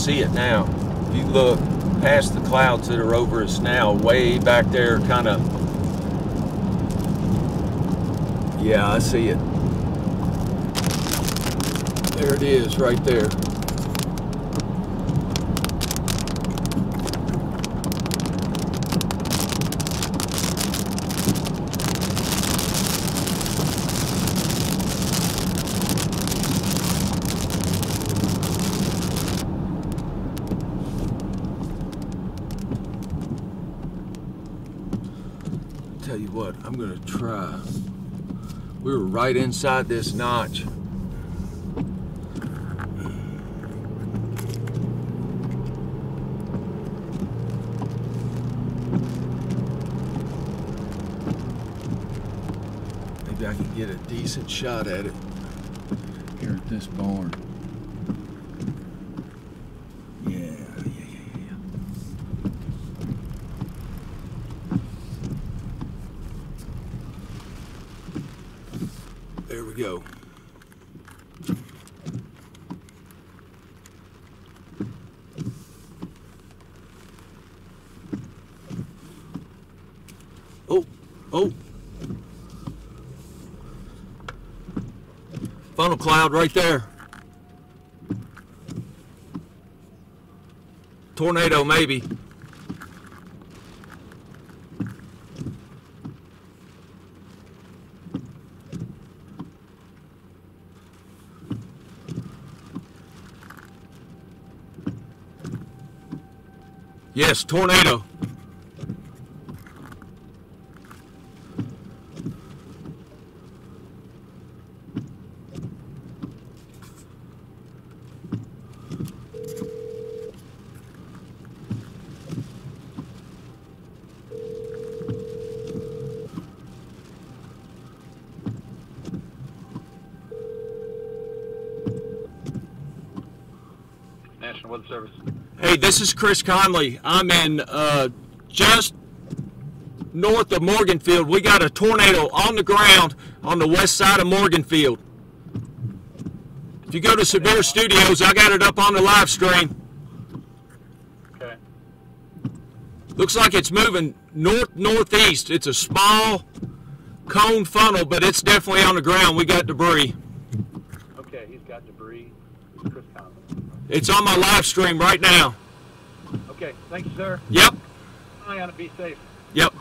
see it now. If you look past the clouds that are over us now, way back there, kind of. Yeah, I see it. There it is, right there. Tell you what, I'm gonna try. We were right inside this notch. Maybe I can get a decent shot at it here at this barn. Yeah. There we go. Oh. Funnel cloud right there. Tornado maybe. Yes, tornado. National Weather Service. Hey, this is Chris Conley. I'm in just north of Morganfield. We got a tornado on the ground on the west side of Morganfield. If you go to Severe Studios, I got it up on the live stream. Okay. Looks like it's moving northeast. It's a small cone funnel, but it's definitely on the ground. We got debris. Okay, he's got debris. Chris Conley. It's on my live stream right now. Okay, thank you, sir. Yep. Eye on it, be safe. Yep.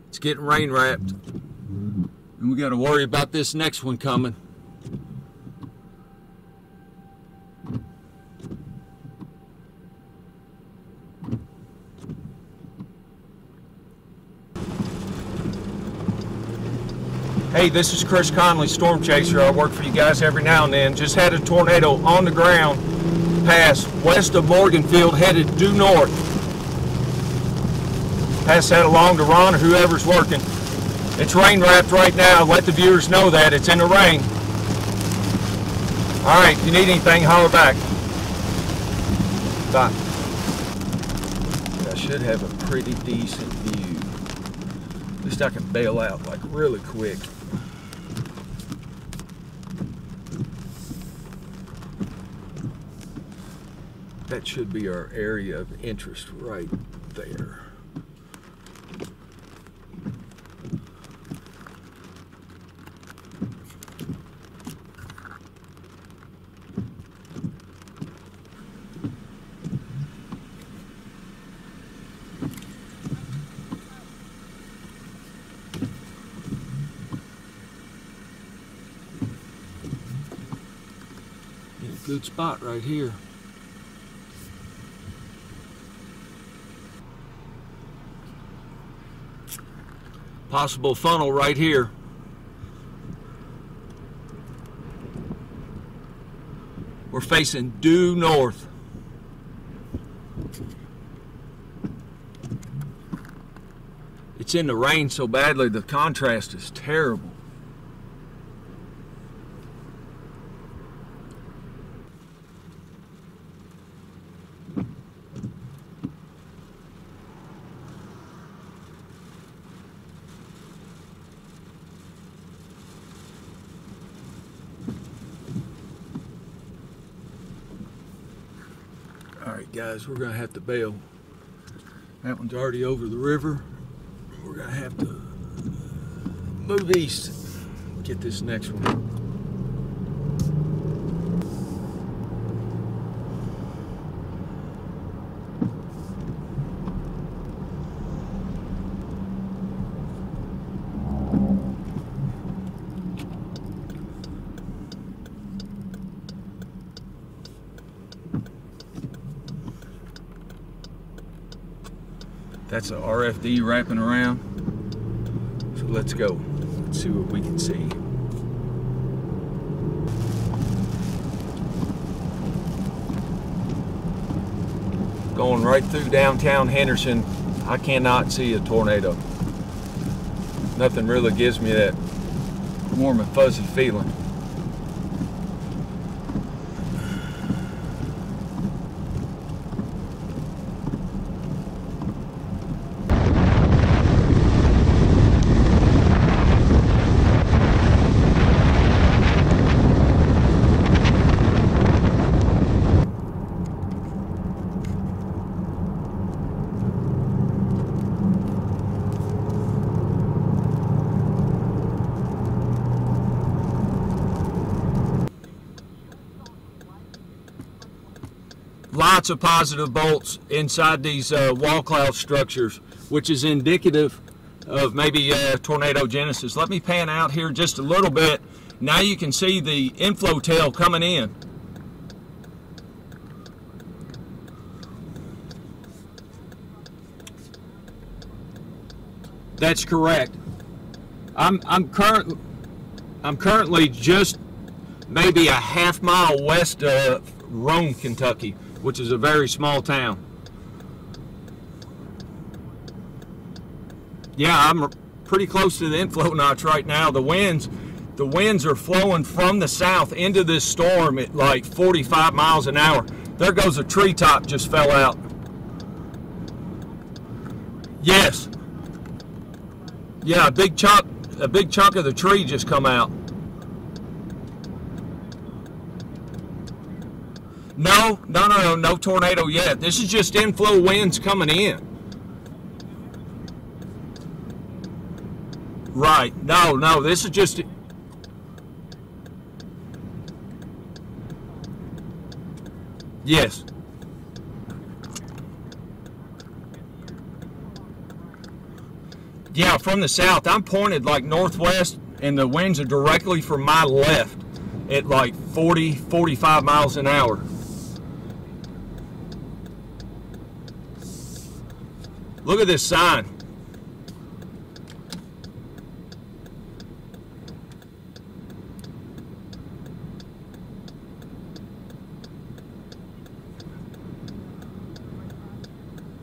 It's getting rain wrapped. And we got to worry about this next one coming. Hey, this is Chris Conley, Storm Chaser. I work for you guys every now and then. Just had a tornado on the ground past west of Morganfield, headed due north. Pass that along to Ron or whoever's working. It's rain wrapped right now. Let the viewers know that. It's in the rain. All right, if you need anything, holler back. Bye. I should have a pretty decent view. At least I can bail out like really quick. That should be our area of interest right there. Good spot right here. Possible funnel right here. We're facing due north. It's in the rain so badly, the contrast is terrible. Alright guys, we're going to have to bail. That one's already over the river. We're going to have to move east, get this next one. That's a RFD wrapping around. So let's go. Let's see what we can see. Going right through downtown Henderson, I cannot see a tornado. Nothing really gives me that warm and fuzzy feeling. Lots of positive bolts inside these wall cloud structures, which is indicative of maybe tornado genesis. Let me pan out here just a little bit. Now you can see the inflow tail coming in. That's correct. I'm currently just maybe a half-mile west of Rome, Kentucky, which is a very small town. Yeah, I'm pretty close to the inflow notch right now. The winds are flowing from the south into this storm at like 45 miles an hour. There goes a treetop, just fell out. Yes. Yeah, a big chunk of the tree just come out. No tornado yet. This is just inflow winds coming in. Right. No, this is just... Yes. Yeah, from the south. I'm pointed like northwest, and the winds are directly from my left at like 40, 45 miles an hour. Look at this sign.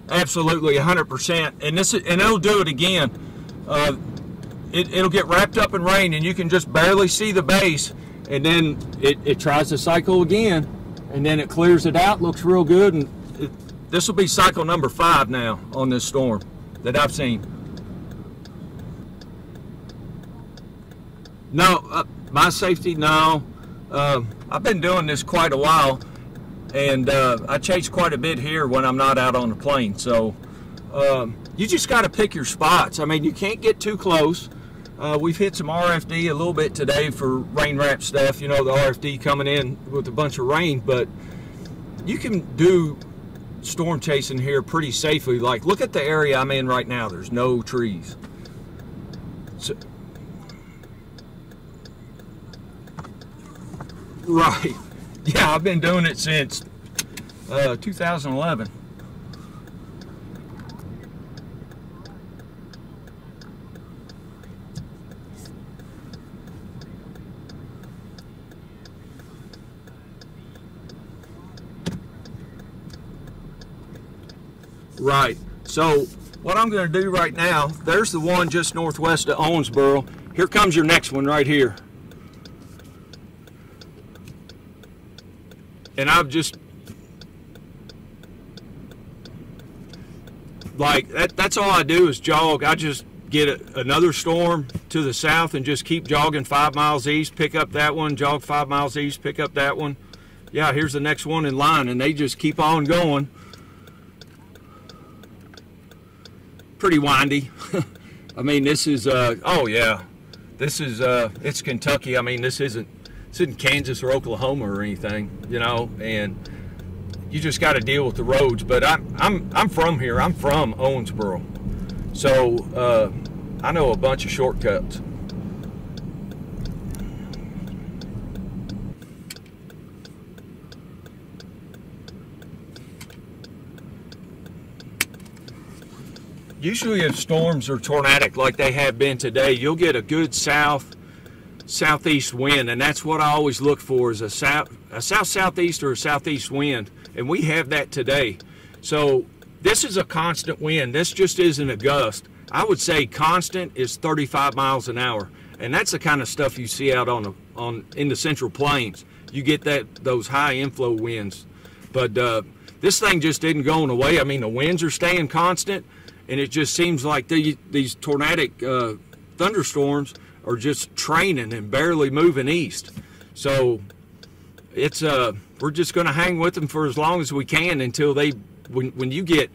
Absolutely, 100%. And it'll do it again. It'll get wrapped up in rain, and you can just barely see the base, and then it tries to cycle again, and then it clears it out, looks real good, and this will be cycle number 5 now on this storm that I've seen. No, my safety, no. I've been doing this quite a while, and I chase quite a bit here when I'm not out on the plane. So you just got to pick your spots. I mean, you can't get too close. We've hit some RFD a little bit today for rain wrap stuff. You know, the RFD coming in with a bunch of rain, but you can do storm chasing here pretty safely. Like, look at the area I'm in right now. There's no trees. So, right. Yeah, I've been doing it since 2011. Right. So what I'm going to do right now, there's the one just northwest of Owensboro. Here comes your next one right here. And I've just, like, that's all I do is jog. I just get another storm to the south and just keep jogging 5 miles east, pick up that one, jog 5 miles east, pick up that one. Yeah, here's the next one in line, and they just keep on going. Pretty windy. I mean, this is oh yeah, this is it's Kentucky. I mean, this isn't Kansas or Oklahoma or anything, you know, and you just got to deal with the roads. But I'm from here. I'm from Owensboro, so I know a bunch of shortcuts. Usually if storms are tornadic like they have been today, you'll get a good southeast wind, and that's what I always look for, is a south-southeast or a southeast wind, and we have that today. So this is a constant wind. This just isn't a gust. I would say constant is 35 miles an hour, and that's the kind of stuff you see out in the Central Plains. You get those high inflow winds, but this thing just isn't going away. I mean, the winds are staying constant. And it just seems like these tornadic thunderstorms are just training and barely moving east. So it's we're just going to hang with them for as long as we can until when you get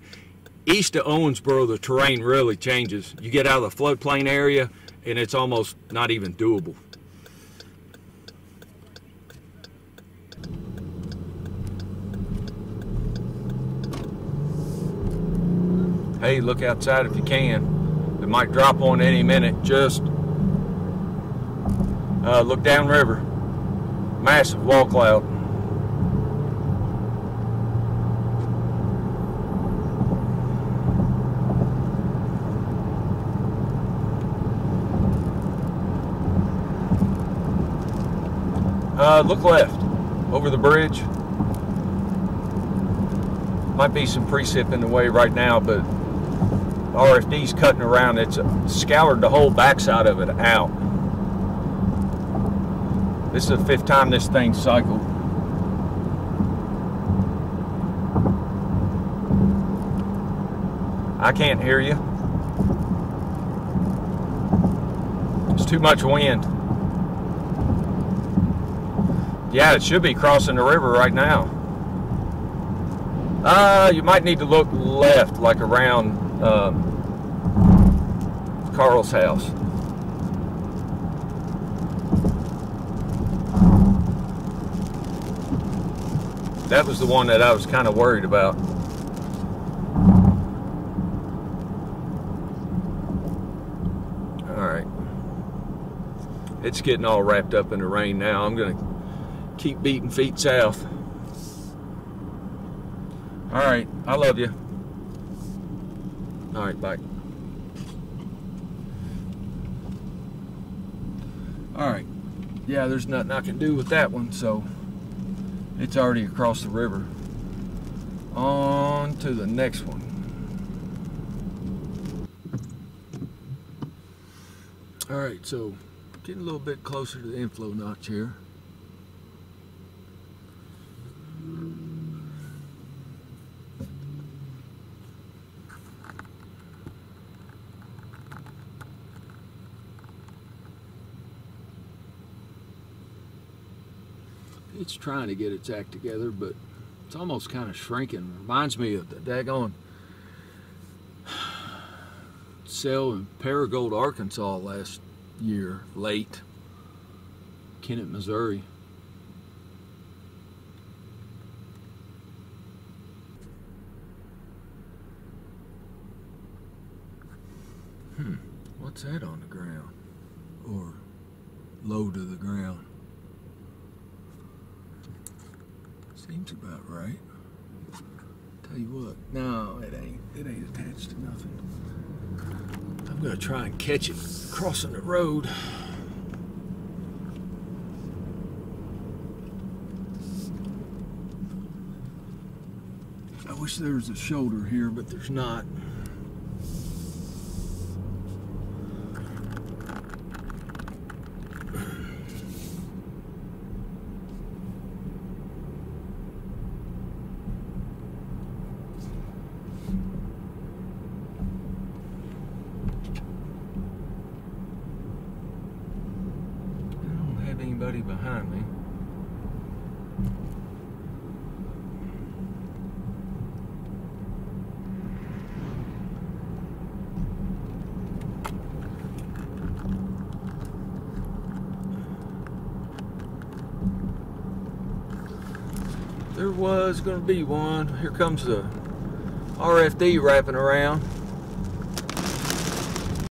east of Owensboro, the terrain really changes. You get out of the floodplain area, and it's almost not even doable. Hey, look outside if you can. It might drop on any minute. Just look downriver. Massive wall cloud. Look left over the bridge. Might be some precip in the way right now, but RFD's cutting around. It's scoured the whole backside of it out. This is the 5th time this thing's cycled. I can't hear you. It's too much wind. Yeah, it should be crossing the river right now. You might need to look left, like around Carl's house. That was the one that I was kind of worried about. All right. It's getting all wrapped up in the rain now. I'm going to keep beating feet south. All right. I love you. All right. Bye. All right. Yeah, there's nothing I can do with that one, so it's already across the river. On to the next one. All right, so getting a little bit closer to the inflow notch here. It's trying to get its act together, but it's almost kind of shrinking. Reminds me of the daggone sale in Paragould, Arkansas last year, late. Kennett, Missouri. What's that on the ground? Or low to the ground? looks about right. Tell you what, no, it ain't attached to nothing. I'm gonna try and catch it crossing the road. I wish there was a shoulder here, but there's not. Anybody behind me. There was going to be one. Here comes the RFD wrapping around.